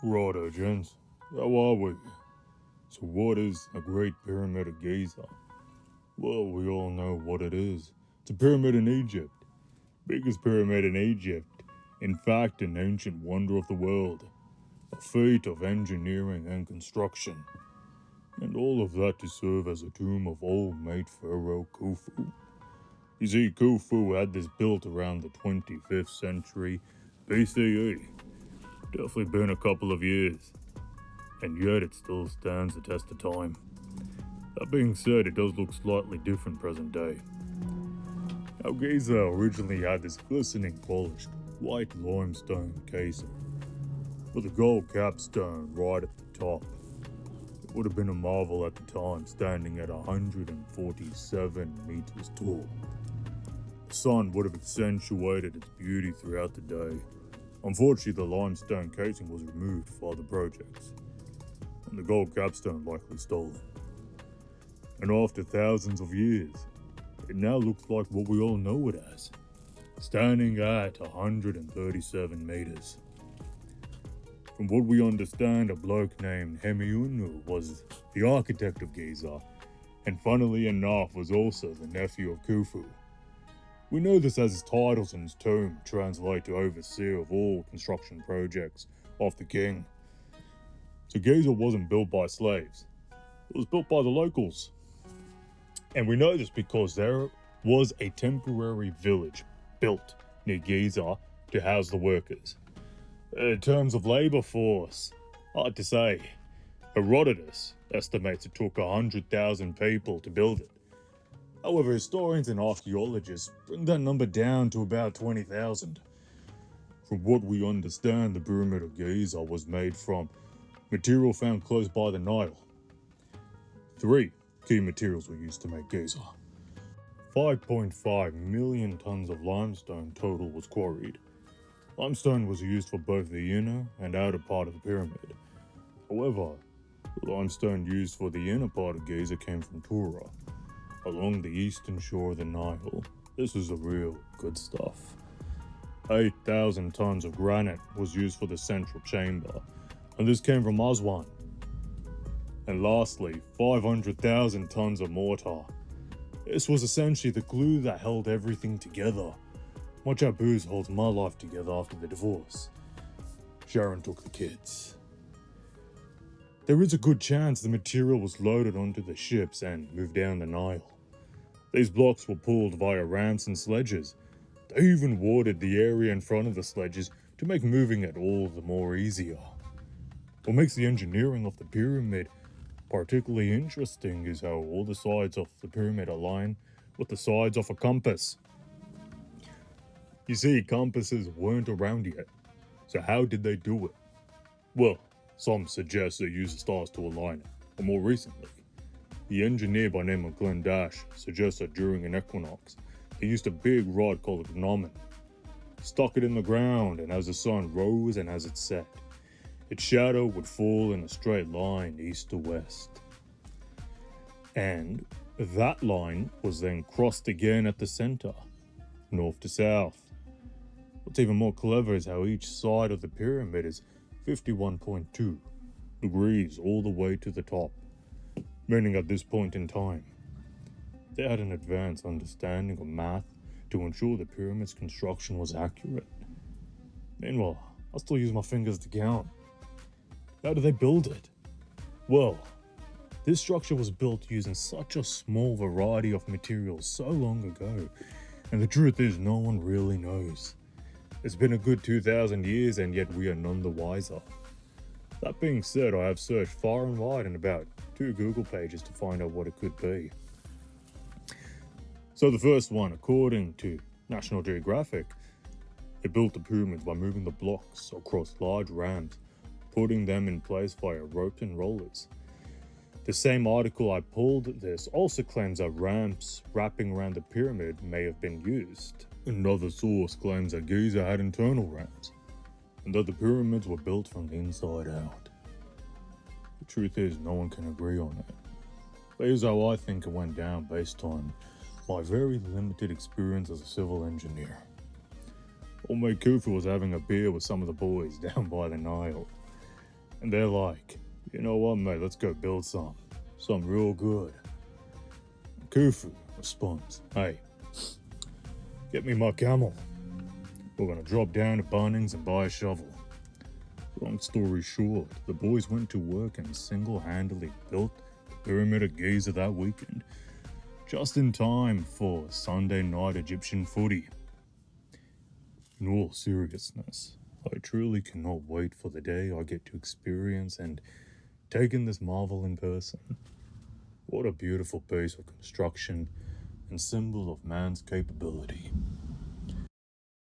Righto, gents. How are we? So what is a Great Pyramid of Giza? Well, we all know what it is. It's a pyramid in Egypt. Biggest pyramid in Egypt. In fact, an ancient wonder of the world. A feat of engineering and construction. And all of that to serve as a tomb of old mate pharaoh Khufu. You see, Khufu had this built around the 25th century BCE. Definitely been a couple of years. And yet it still stands the test of time. That being said, it does look slightly different present day. Now, Giza originally had this glistening polished white limestone casing with a gold capstone right at the top. It would have been a marvel at the time, standing at 147 meters tall. The sun would have accentuated its beauty throughout the day. Unfortunately, the limestone casing was removed for other projects, and the gold capstone likely stolen. And after thousands of years, it now looks like what we all know it as, standing at 137 meters. From what we understand, a bloke named Hemiunu was the architect of Giza, and funnily enough was also the nephew of Khufu. We know this as his titles in his tomb translate to overseer of all construction projects of the king. So Giza wasn't built by slaves, it was built by the locals. And we know this because there was a temporary village built near Giza to house the workers. In terms of labor force, hard to say. Herodotus estimates it took 100,000 people to build it. However, historians and archaeologists bring that number down to about 20,000. From what we understand, the Pyramid of Giza was made from material found close by the Nile. 3 key materials were used to make Giza. 5.5 million tons of limestone total was quarried. Limestone was used for both the inner and outer part of the pyramid. However, the limestone used for the inner part of Giza came from Tura, along the eastern shore of the Nile. This is the real good stuff. 8,000 tons of granite was used for the central chamber, and this came from Aswan. And lastly, 500,000 tons of mortar. This was essentially the glue that held everything together. Much how booze holds my life together after the divorce. Sharon took the kids. There is a good chance the material was loaded onto the ships and moved down the Nile. These blocks were pulled via ramps and sledges. They even watered the area in front of the sledges to make moving it all the more easier. What makes the engineering of the pyramid particularly interesting is how all the sides of the pyramid align with the sides of a compass. You see, compasses weren't around yet, so how did they do it? Well, some suggest they used the stars to align it, but more recently, the engineer by name of Glenn Dash suggests that during an equinox, they used a big rod called a gnomon, stuck it in the ground, and as the sun rose and as it set, its shadow would fall in a straight line east to west. And that line was then crossed again at the center, north to south. What's even more clever is how each side of the pyramid is 51.2 degrees all the way to the top, meaning at this point in time, they had an advanced understanding of math to ensure the pyramid's construction was accurate. Meanwhile, I still use my fingers to count. How did they build it? Well, this structure was built using such a small variety of materials so long ago, and the truth is no one really knows. It's been a good 2,000 years and yet we are none the wiser. That being said, I have searched far and wide in about 2 Google pages to find out what it could be. So the first one, according to National Geographic, they built the pyramids by moving the blocks across large ramps, putting them in place via ropes and rollers. The same article I pulled this also claims that ramps wrapping around the pyramid may have been used. Another source claims that Giza had internal ramps, and that the pyramids were built from the inside out. The truth is, no one can agree on it. But here's how I think it went down based on my very limited experience as a civil engineer. Old mate Khufu was having a beer with some of the boys down by the Nile. And they're like, you know what, mate, let's go build something real good. Khufu responds, hey, get me my camel. We're gonna drop down to Bunnings and buy a shovel. Long story short, the boys went to work and single-handedly built the Pyramid of Giza that weekend, just in time for Sunday night Egyptian footy. In all seriousness, I truly cannot wait for the day I get to experience and take in this marvel in person. What a beautiful piece of construction and symbol of man's capability.